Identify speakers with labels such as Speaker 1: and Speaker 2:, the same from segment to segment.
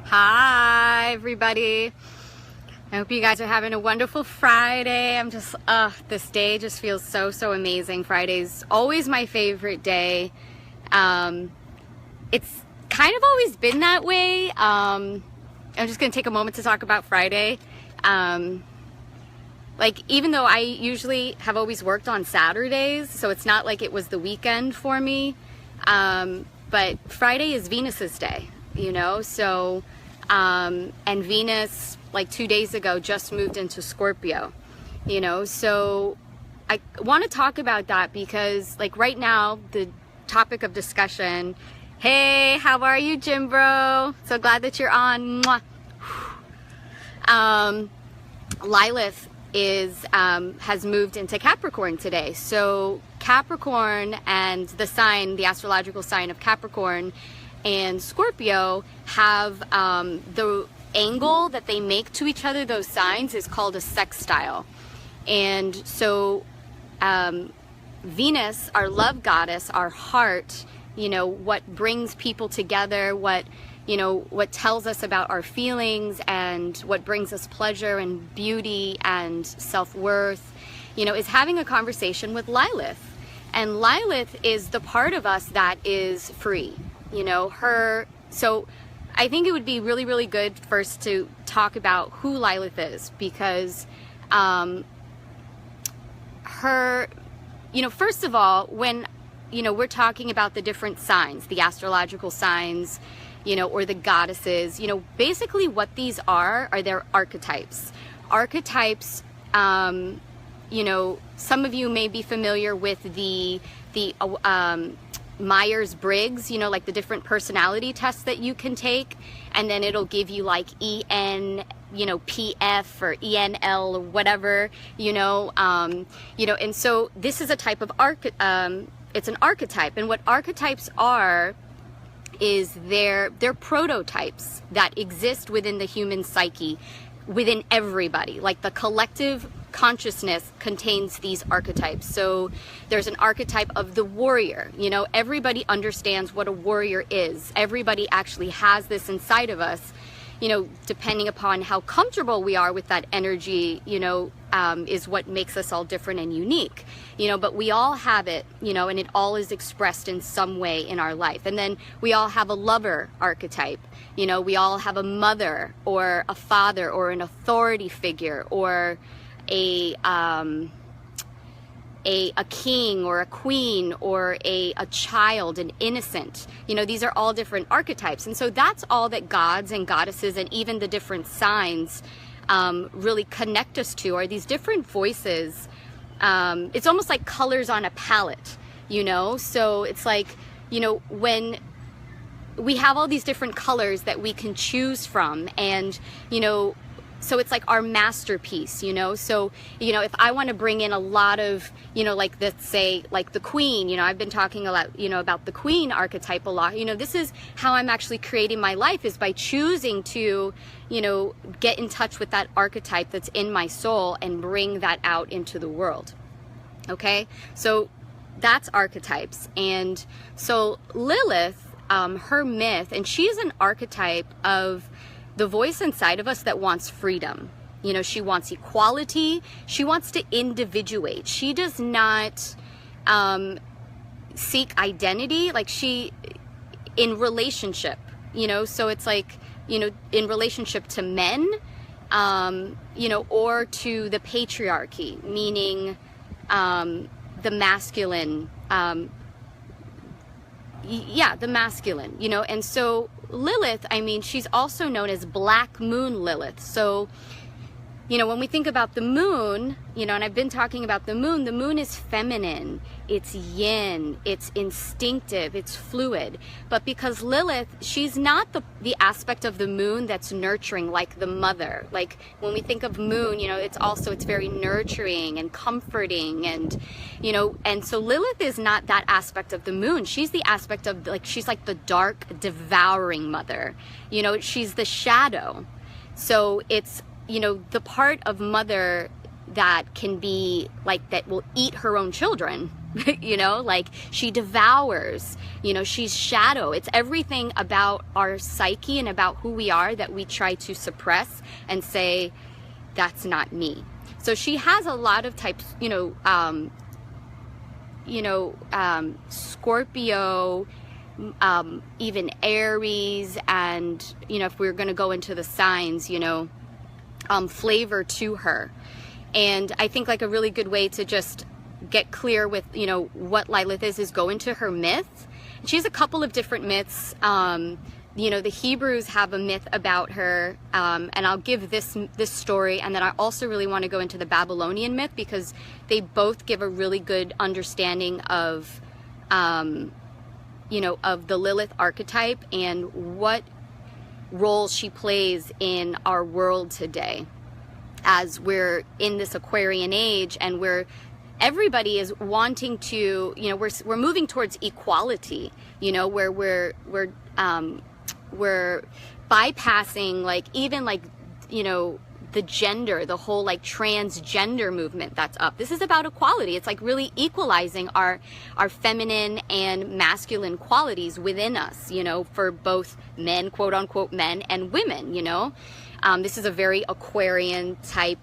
Speaker 1: Hi everybody. I hope you guys are having a wonderful Friday. I'm just this day just feels so amazing. Friday's always my favorite day. It's kind of always been that way. I'm just gonna take a moment to talk about Friday. Like, even though I usually have always worked on Saturdays, so it's not like it was the weekend for me, but Friday is Venus's day, you know, so and Venus, like 2 days ago, just moved into Scorpio, you know, so I want to talk about that because, like, right now the topic of discussion, hey, how are you, Jim bro? So glad that you're on. Lilith has moved into Capricorn today. So Capricorn and the astrological sign of Capricorn and Scorpio have the angle that they make to each other, those signs, is called a sextile. And so Venus, our love goddess, our heart, you know, what brings people together, what tells us about our feelings and what brings us pleasure and beauty and self-worth, you know, is having a conversation with Lilith. And Lilith is the part of us that is free, you know, so I think it would be really good first to talk about who Lilith is, because you know, first of all, when, you know, we're talking about the different signs, the astrological signs, you know, or the goddesses, you know, basically what these are their archetypes. Archetypes, you know, some of you may be familiar with the Myers-Briggs, you know, like the different personality tests that you can take, and then it'll give you like EN, you know, PF or ENL or whatever, you know, and so this is a type of it's an archetype, and what archetypes are is they're prototypes that exist within the human psyche, within everybody. Like, the collective consciousness contains these archetypes. So there's an archetype of the warrior. You know, everybody understands what a warrior is. Everybody actually has this inside of us, you know, depending upon how comfortable we are with that energy, you know, is what makes us all different and unique, you know, but we all have it, you know, and it all is expressed in some way in our life. And then we all have a lover archetype, you know, we all have a mother or a father or an authority figure or a king or a queen or a child, an innocent, you know, these are all different archetypes. And so that's all that gods and goddesses and even the different signs really connect us to, are these different voices. It's almost like colors on a palette, you know, so it's like, you know, when we have all these different colors that we can choose from, and, you know, so it's like our masterpiece, you know. So, you know, if I want to bring in a lot of, you know, like, let's say, like the queen, you know, I've been talking a lot, you know, about the queen archetype a lot. You know, this is how I'm actually creating my life, is by choosing to, you know, get in touch with that archetype that's in my soul and bring that out into the world. Okay, so that's archetypes. And so Lilith, her myth, and she's an archetype of the voice inside of us that wants freedom. You know, she wants equality. She wants to individuate. She does not seek identity, like in relationship, you know, so it's like, you know, in relationship to men, you know, or to the patriarchy, meaning the masculine, the masculine, you know. And so Lilith, I mean, she's also known as Black Moon Lilith. So, you know, when we think about the moon, you know, and I've been talking about the moon is feminine, it's yin, it's instinctive, it's fluid. But because Lilith, she's not the aspect of the moon that's nurturing, like the mother. Like, when we think of moon, you know, it's very nurturing and comforting, and, you know, and so Lilith is not that aspect of the moon. She's the aspect of, like, she's like the dark, devouring mother. You know, she's the shadow. So it's, you know, the part of mother that can be like, that will eat her own children, you know, like she devours, you know, she's shadow. It's everything about our psyche and about who we are that we try to suppress and say, that's not me. So she has a lot of types, Scorpio, even Aries, and, you know, if we're going to go into the signs, you know, flavor to her. And I think like a really good way to just get clear with, you know, what Lilith is go into her myth. She has a couple of different myths. You know, the Hebrews have a myth about her, and I'll give this story, and then I also really want to go into the Babylonian myth, because they both give a really good understanding of, you know, of the Lilith archetype and what role she plays in our world today, as we're in this Aquarian age, and everybody is wanting to, you know, we're moving towards equality, you know, where we're bypassing, like, even like, you know, the gender, the whole like transgender movement that's up. This is about equality. It's like really equalizing our feminine and masculine qualities within us, you know, for both men, quote unquote men, and women, you know. This is a very Aquarian type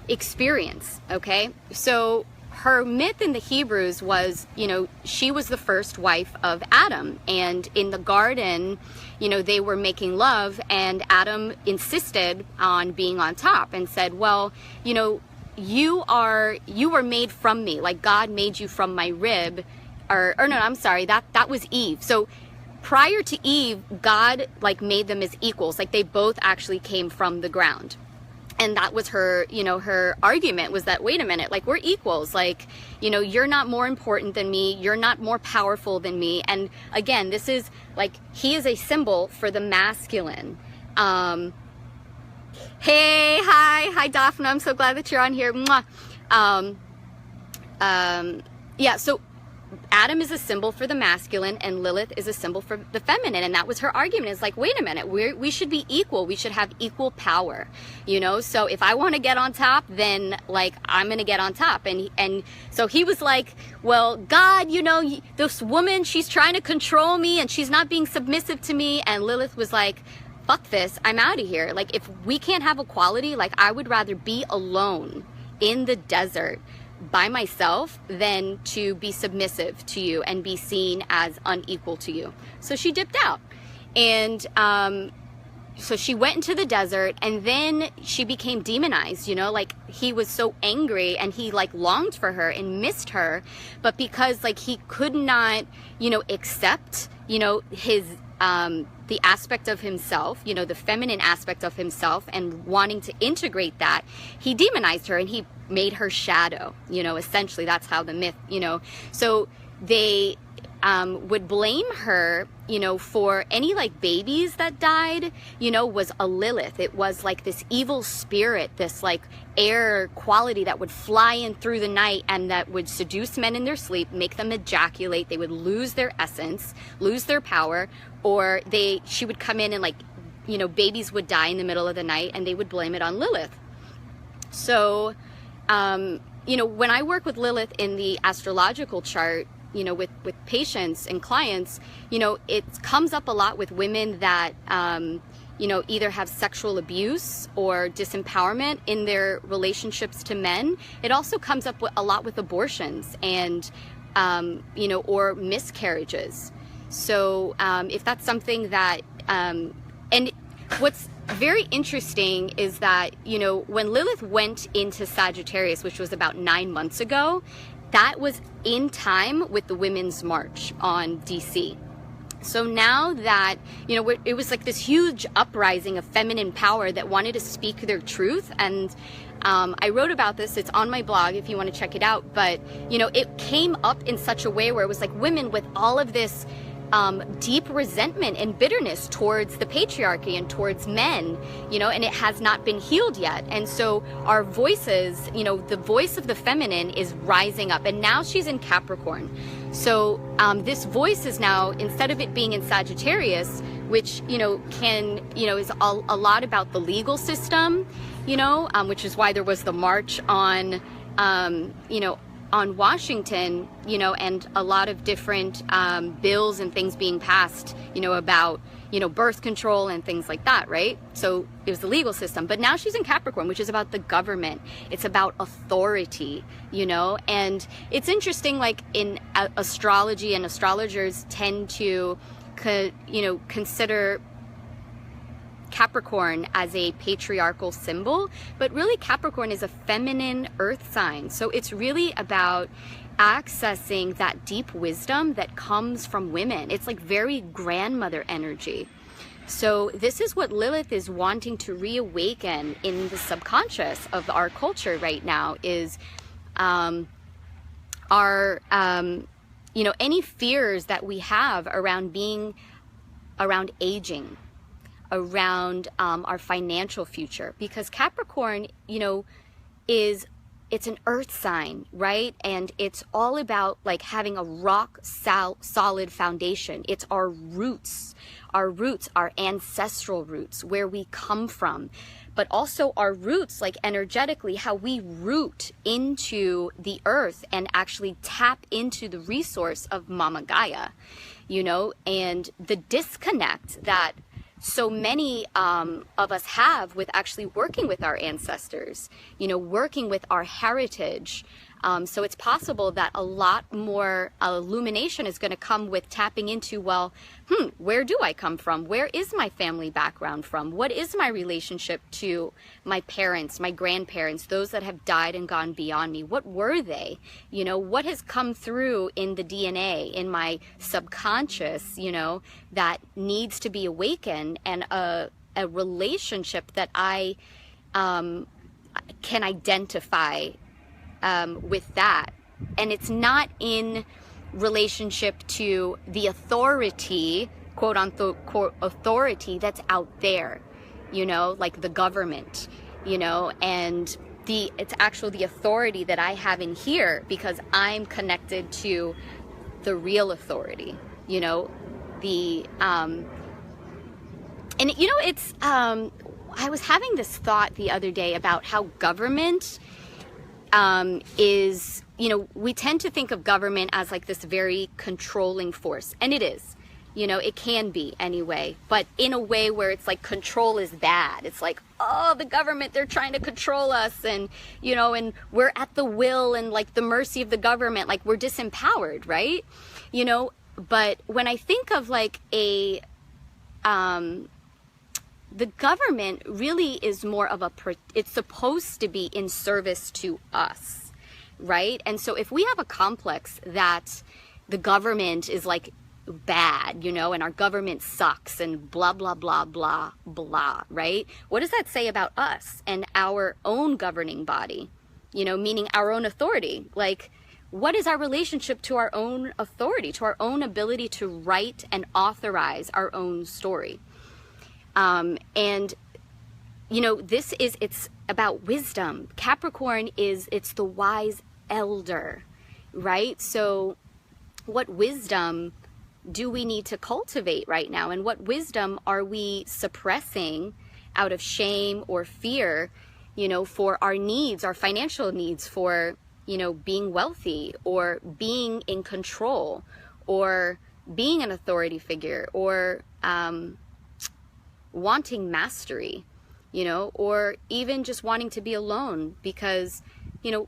Speaker 1: experience, okay? So her myth in the Hebrews was, you know, she was the first wife of Adam, and in the garden, you know, they were making love, and Adam insisted on being on top and said, well, you know, you were made from me, like God made you from my rib, or no, I'm sorry, that was Eve. So prior to Eve, God like made them as equals, like they both actually came from the ground. And that was her, you know, her argument was that, wait a minute, like we're equals, like, you know, you're not more important than me, you're not more powerful than me. And again, this is like, he is a symbol for the masculine. Hey, hi Daphne, I'm so glad that you're on here. Mwah. Yeah, so Adam is a symbol for the masculine and Lilith is a symbol for the feminine. And that was her argument, is like, wait a minute, we should be equal. We should have equal power, you know? So if I want to get on top, then like, I'm going to get on top. And so he was like, well, God, you know, this woman, she's trying to control me and she's not being submissive to me. And Lilith was like, fuck this, I'm out of here. Like, if we can't have equality, like I would rather be alone in the desert by myself than to be submissive to you and be seen as unequal to you. So she dipped out, and so she went into the desert, and then she became demonized, you know, like he was so angry and he like longed for her and missed her, but because like he could not, you know, accept, you know, his the aspect of himself, you know, the feminine aspect of himself, and wanting to integrate that, he demonized her and he made her shadow, you know, essentially. That's how the myth, you know, so they would blame her, you know, for any like babies that died, you know, was a Lilith. It was like this evil spirit, this like air quality that would fly in through the night and that would seduce men in their sleep, make them ejaculate. They would lose their essence, lose their power, or she would come in and like, you know, babies would die in the middle of the night and they would blame it on Lilith. So, you know, when I work with Lilith in the astrological chart, you know, with patients and clients, you know, it comes up a lot with women that, you know, either have sexual abuse or disempowerment in their relationships to men. It also comes up a lot with abortions and, you know, or miscarriages. So if that's something that, and what's very interesting is that, you know, when Lilith went into Sagittarius, which was about 9 months ago, that was in time with the Women's March on DC. So now that, you know, it was like this huge uprising of feminine power that wanted to speak their truth. And I wrote about this, it's on my blog if you want to check it out. But, you know, it came up in such a way where it was like women with all of this deep resentment and bitterness towards the patriarchy and towards men, you know, and it has not been healed yet. And so our voices, you know, the voice of the feminine is rising up, and now she's in Capricorn. So this voice is now, instead of it being in Sagittarius, which, you know, can, you know, is a lot about the legal system you know, which is why there was the march on, you know, on Washington, you know, and a lot of different bills and things being passed, you know, about, you know, birth control and things like that, right? So it was the legal system. But now she's in Capricorn, which is about the government. It's about authority, you know? And it's interesting, like in astrology, and astrologers tend to, you know, consider Capricorn as a patriarchal symbol, but really Capricorn is a feminine earth sign. So it's really about accessing that deep wisdom that comes from women. It's like very grandmother energy. So this is what Lilith is wanting to reawaken in the subconscious of our culture right now, is our you know, any fears that we have around around aging, around our financial future, because Capricorn, you know, it's an earth sign, right? And it's all about like having a rock solid foundation. It's our roots, our ancestral roots, where we come from, but also our roots, like energetically, how we root into the earth and actually tap into the resource of Mama Gaia, you know, and the disconnect that so many of us have with actually working with our ancestors, you know, working with our heritage. So it's possible that a lot more illumination is going to come with tapping into, well, where do I come from? Where is my family background from? What is my relationship to my parents, my grandparents, those that have died and gone beyond me? What were they? You know, what has come through in the DNA, in my subconscious, you know, that needs to be awakened, and a relationship that I can identify with that. And it's not in relationship to the authority, quote unquote authority, that's out there, you know, like the government, you know, and it's actually the authority that I have in here, because I'm connected to the real authority, you know, and you know, it's I was having this thought the other day about how government is, you know, we tend to think of government as like this very controlling force, and it is, you know, it can be anyway, but in a way where it's like control is bad. It's like, oh, the government, they're trying to control us, and, you know, and we're at the will and like the mercy of the government, like we're disempowered, right? You know, but when I think of like the government really is more of it's supposed to be in service to us, right? And so if we have a complex that the government is like bad, you know, and our government sucks and blah, blah, blah, blah, blah, right? What does that say about us and our own governing body, you know, meaning our own authority? Like, what is our relationship to our own authority, to our own ability to write and authorize our own story? And, you know, it's about wisdom. Capricorn it's the wise elder, right? So what wisdom do we need to cultivate right now? And what wisdom are we suppressing out of shame or fear, you know, for our needs, our financial needs, for, you know, being wealthy or being in control or being an authority figure, or, wanting mastery, you know, or even just wanting to be alone, because, you know,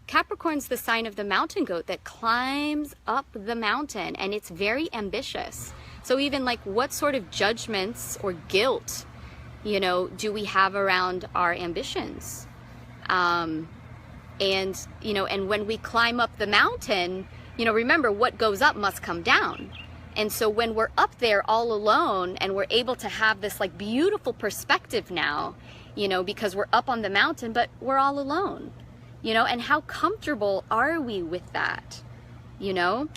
Speaker 1: Capricorn's the sign of the mountain goat that climbs up the mountain, and it's very ambitious. So even like, what sort of judgments or guilt, you know, do we have around our ambitions? And, you know, and when we climb up the mountain, you know, remember, what goes up must come down. And so when we're up there all alone and we're able to have this like beautiful perspective now, you know, because we're up on the mountain, but we're all alone, you know, and how comfortable are we with that, you know?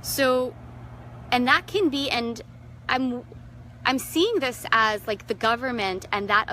Speaker 1: So, and that can be, and I'm seeing this as like the government and that